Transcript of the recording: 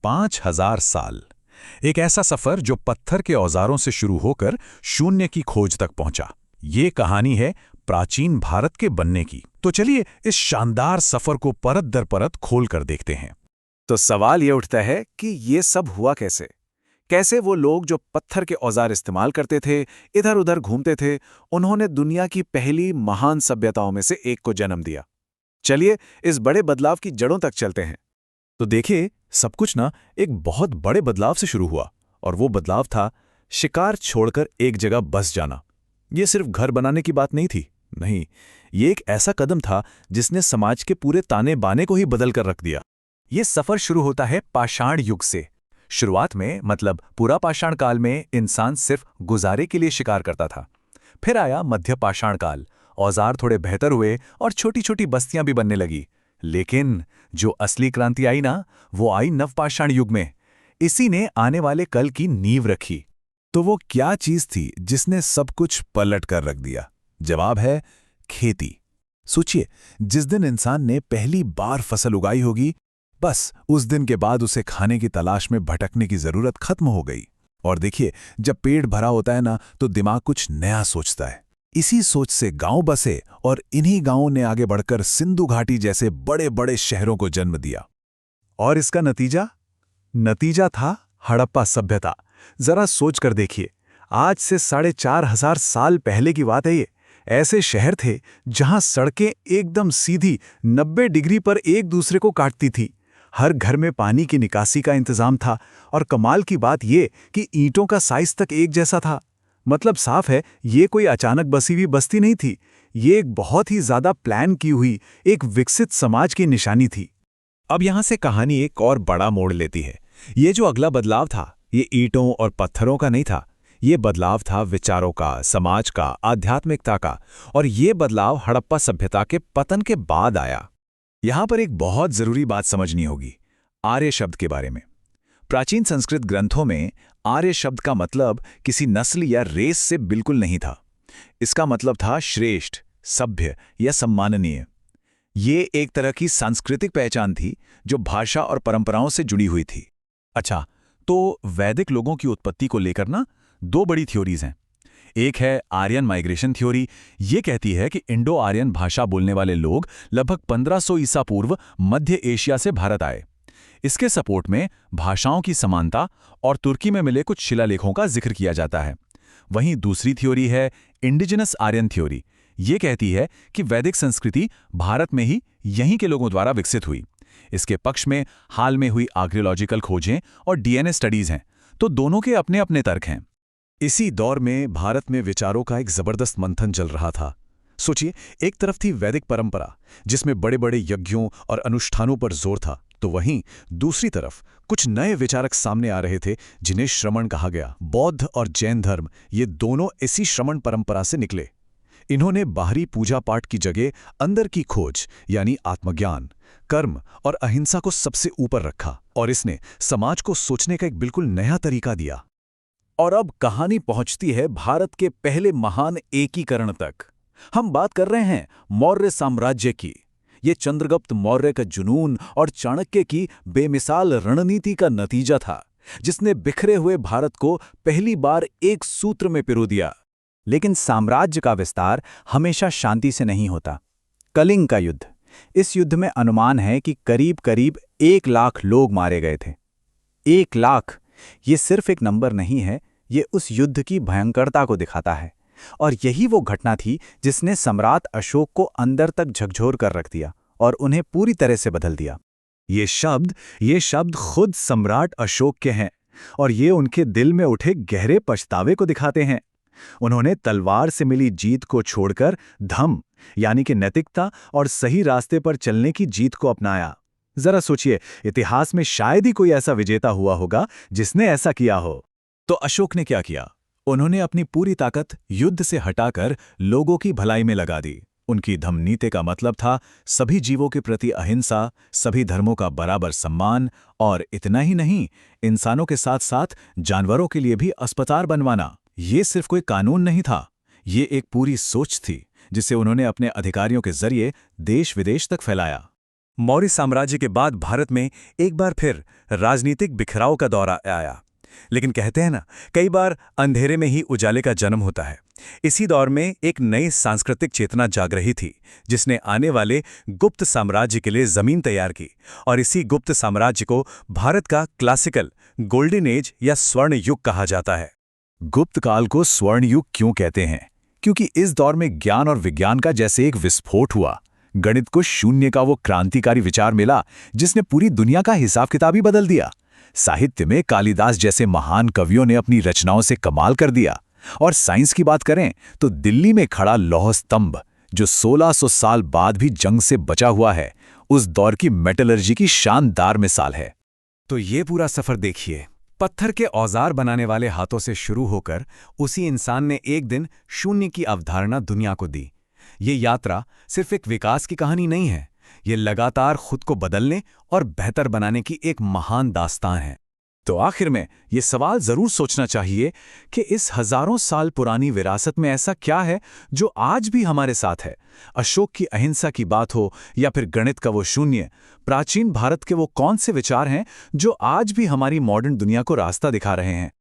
5000 साल। एक ऐसा सफर जो पत्थर के औजारों से शुरू होकर शून्य की खोज तक पहुंचा। ये कहानी है प्राचीन भारत के बनने की। तो चलिए इस शानदार सफर को परत दर परत खोल कर देखते हैं। तो सवाल ये उठता है कि ये सब हुआ कैसे? कैसे वो लोग जो पत्थर के औजार इस्तेमाल करते थे, इधर उधर घूमते थे, उन्होंने दुनिया की पहली महान सभ्यताओं में से एक को जन्म दिया? चलिए इस बड़े बदलाव की जड़ों तक चलते हैं। तो देखिए, सब कुछ ना एक बहुत बड़े बदलाव से शुरू हुआ, और वो बदलाव था शिकार छोड़कर एक जगह बस जाना। ये सिर्फ घर बनाने की बात नहीं थी, नहीं, ये एक ऐसा कदम था जिसने समाज के पूरे ताने बाने को ही बदल कर रख दिया। ये सफर शुरू होता है पाषाण युग से। शुरुआत में मतलब पूरा पाषाण काल में इंसान सिर्फ गुजारे के लिए शिकार करता था। फिर आया मध्य पाषाण काल, औजार थोड़े बेहतर हुए और छोटी छोटी बस्तियां भी बनने लगी। लेकिन जो असली क्रांति आई ना, वो आई नवपाषाण युग में। इसी ने आने वाले कल की नींव रखी। तो वो क्या चीज थी जिसने सब कुछ पलट कर रख दिया? जवाब है खेती। सोचिए, जिस दिन इंसान ने पहली बार फसल उगाई होगी, बस उस दिन के बाद उसे खाने की तलाश में भटकने की जरूरत खत्म हो गई। और देखिए, जब पेट भरा होता है ना, तो दिमाग कुछ नया सोचता है। इसी सोच से गांव बसे और इन्हीं गांवों ने आगे बढ़कर सिंधु घाटी जैसे बड़े बड़े शहरों को जन्म दिया। और इसका नतीजा था हड़प्पा सभ्यता। जरा सोच कर देखिए, आज से 4500 साल पहले की बात है ये। ऐसे शहर थे जहां सड़कें एकदम सीधी 90 डिग्री पर एक दूसरे को काटती थी। हर घर में पानी की निकासी का इंतजाम था, और कमाल की बात ये कि ईंटों का साइज तक एक जैसा था। मतलब साफ है, ये कोई अचानक बसी हुई बस्ती नहीं थी। ये एक बहुत ही ज्यादा प्लान की हुई एक विकसित समाज की निशानी थी। अब यहां से कहानी एक और बड़ा मोड़ लेती है। ये जो अगला बदलाव था, ये ईंटों और पत्थरों का नहीं था। ये बदलाव था विचारों का, समाज का, आध्यात्मिकता का। और ये बदलाव हड़प्पा सभ्यता के पतन के बाद आया। यहां पर एक बहुत जरूरी बात समझनी होगी, आर्य शब्द के बारे में। प्राचीन संस्कृत ग्रंथों में आर्य शब्द का मतलब किसी नस्ल या रेस से बिल्कुल नहीं था। इसका मतलब था श्रेष्ठ, सभ्य या सम्माननीय। ये एक तरह की सांस्कृतिक पहचान थी जो भाषा और परंपराओं से जुड़ी हुई थी। अच्छा, तो वैदिक लोगों की उत्पत्ति को लेकर ना दो बड़ी थ्योरीज हैं। एक है आर्यन माइग्रेशन थ्योरी। ये कहती है कि इंडो आर्यन भाषा बोलने वाले लोग लगभग 1500 ईसा पूर्व मध्य एशिया से भारत आए। इसके सपोर्ट में भाषाओं की समानता और तुर्की में मिले कुछ शिलालेखों का जिक्र किया जाता है। वहीं दूसरी थ्योरी है इंडिजिनस आर्यन थ्योरी। ये कहती है कि वैदिक संस्कृति भारत में ही यहीं के लोगों द्वारा विकसित हुई। इसके पक्ष में हाल में हुई आर्कियोलॉजिकल खोजें और डीएनए स्टडीज हैं। तो दोनों के अपने अपने तर्क हैं। इसी दौर में भारत में विचारों का एक जबरदस्त मंथन चल रहा था। सोचिए, एक तरफ थी वैदिक परंपरा जिसमें बड़े बड़े यज्ञों और अनुष्ठानों पर जोर था, तो वहीं दूसरी तरफ कुछ नए विचारक सामने आ रहे थे जिन्हें श्रमण कहा गया। बौद्ध और जैन धर्म, ये दोनों इसी श्रमण परंपरा से निकले। इन्होंने बाहरी पूजा पाठ की जगह अंदर की खोज यानी आत्मज्ञान, कर्म और अहिंसा को सबसे ऊपर रखा, और इसने समाज को सोचने का एक बिल्कुल नया तरीका दिया। और अब कहानी पहुंचती है भारत के पहले महान एकीकरण तक। हम बात कर रहे हैं मौर्य साम्राज्य की। ये चंद्रगुप्त मौर्य का जुनून और चाणक्य की बेमिसाल रणनीति का नतीजा था, जिसने बिखरे हुए भारत को पहली बार एक सूत्र में पिरो दिया। लेकिन साम्राज्य का विस्तार हमेशा शांति से नहीं होता। कलिंग का युद्ध, इस युद्ध में अनुमान है कि करीब करीब 1 लाख लोग मारे गए थे। 1 लाख, ये सिर्फ एक नंबर नहीं है, ये उस युद्ध की भयंकरता को दिखाता है। और यही वो घटना थी जिसने सम्राट अशोक को अंदर तक झकझोर कर रख दिया और उन्हें पूरी तरह से बदल दिया। ये शब्द खुद सम्राट अशोक के हैं, और ये उनके दिल में उठे गहरे पछतावे को दिखाते हैं। उन्होंने तलवार से मिली जीत को छोड़कर धम्म यानी कि नैतिकता और सही रास्ते पर चलने की जीत को अपनाया। जरा सोचिए, इतिहास में शायद ही कोई ऐसा विजेता हुआ होगा जिसने ऐसा किया हो। तो अशोक ने क्या किया? उन्होंने अपनी पूरी ताकत युद्ध से हटाकर लोगों की भलाई में लगा दी। उनकी धम्म नीति का मतलब था सभी जीवों के प्रति अहिंसा, सभी धर्मों का बराबर सम्मान, और इतना ही नहीं, इंसानों के साथ साथ जानवरों के लिए भी अस्पताल बनवाना। ये सिर्फ कोई कानून नहीं था, ये एक पूरी सोच थी जिसे उन्होंने अपने अधिकारियों के जरिए देश विदेश तक फैलाया। मौर्य साम्राज्य के बाद भारत में एक बार फिर राजनीतिक बिखराव का दौर आया। लेकिन कहते हैं ना, कई बार अंधेरे में ही उजाले का जन्म होता है। इसी दौर में एक नई सांस्कृतिक चेतना जाग रही थी, जिसने आने वाले गुप्त साम्राज्य के लिए जमीन तैयार की। और इसी गुप्त साम्राज्य को भारत का क्लासिकल गोल्डन एज या स्वर्ण युग कहा जाता है। गुप्त काल को स्वर्ण युग क्यों कहते हैं? क्योंकि इस दौर में ज्ञान और विज्ञान का जैसे एक विस्फोट हुआ। गणित को शून्य का वो क्रांतिकारी विचार मिला जिसने पूरी दुनिया का हिसाब किताब ही बदल दिया। साहित्य में कालिदास जैसे महान कवियों ने अपनी रचनाओं से कमाल कर दिया। और साइंस की बात करें तो दिल्ली में खड़ा लौह स्तंभ, जो 1600 साल बाद भी जंग से बचा हुआ है, उस दौर की मेटलर्जी की शानदार मिसाल है। तो ये पूरा सफर देखिए, पत्थर के औजार बनाने वाले हाथों से शुरू होकर उसी इंसान ने एक दिन शून्य की अवधारणा दुनिया को दी। ये यात्रा सिर्फ एक विकास की कहानी नहीं है, ये लगातार खुद को बदलने और बेहतर बनाने की एक महान दास्तान है। तो आखिर में ये सवाल जरूर सोचना चाहिए कि इस हजारों साल पुरानी विरासत में ऐसा क्या है जो आज भी हमारे साथ है। अशोक की अहिंसा की बात हो या फिर गणित का वो शून्य, प्राचीन भारत के वो कौन से विचार हैं जो आज भी हमारी मॉडर्न दुनिया को रास्ता दिखा रहे हैं।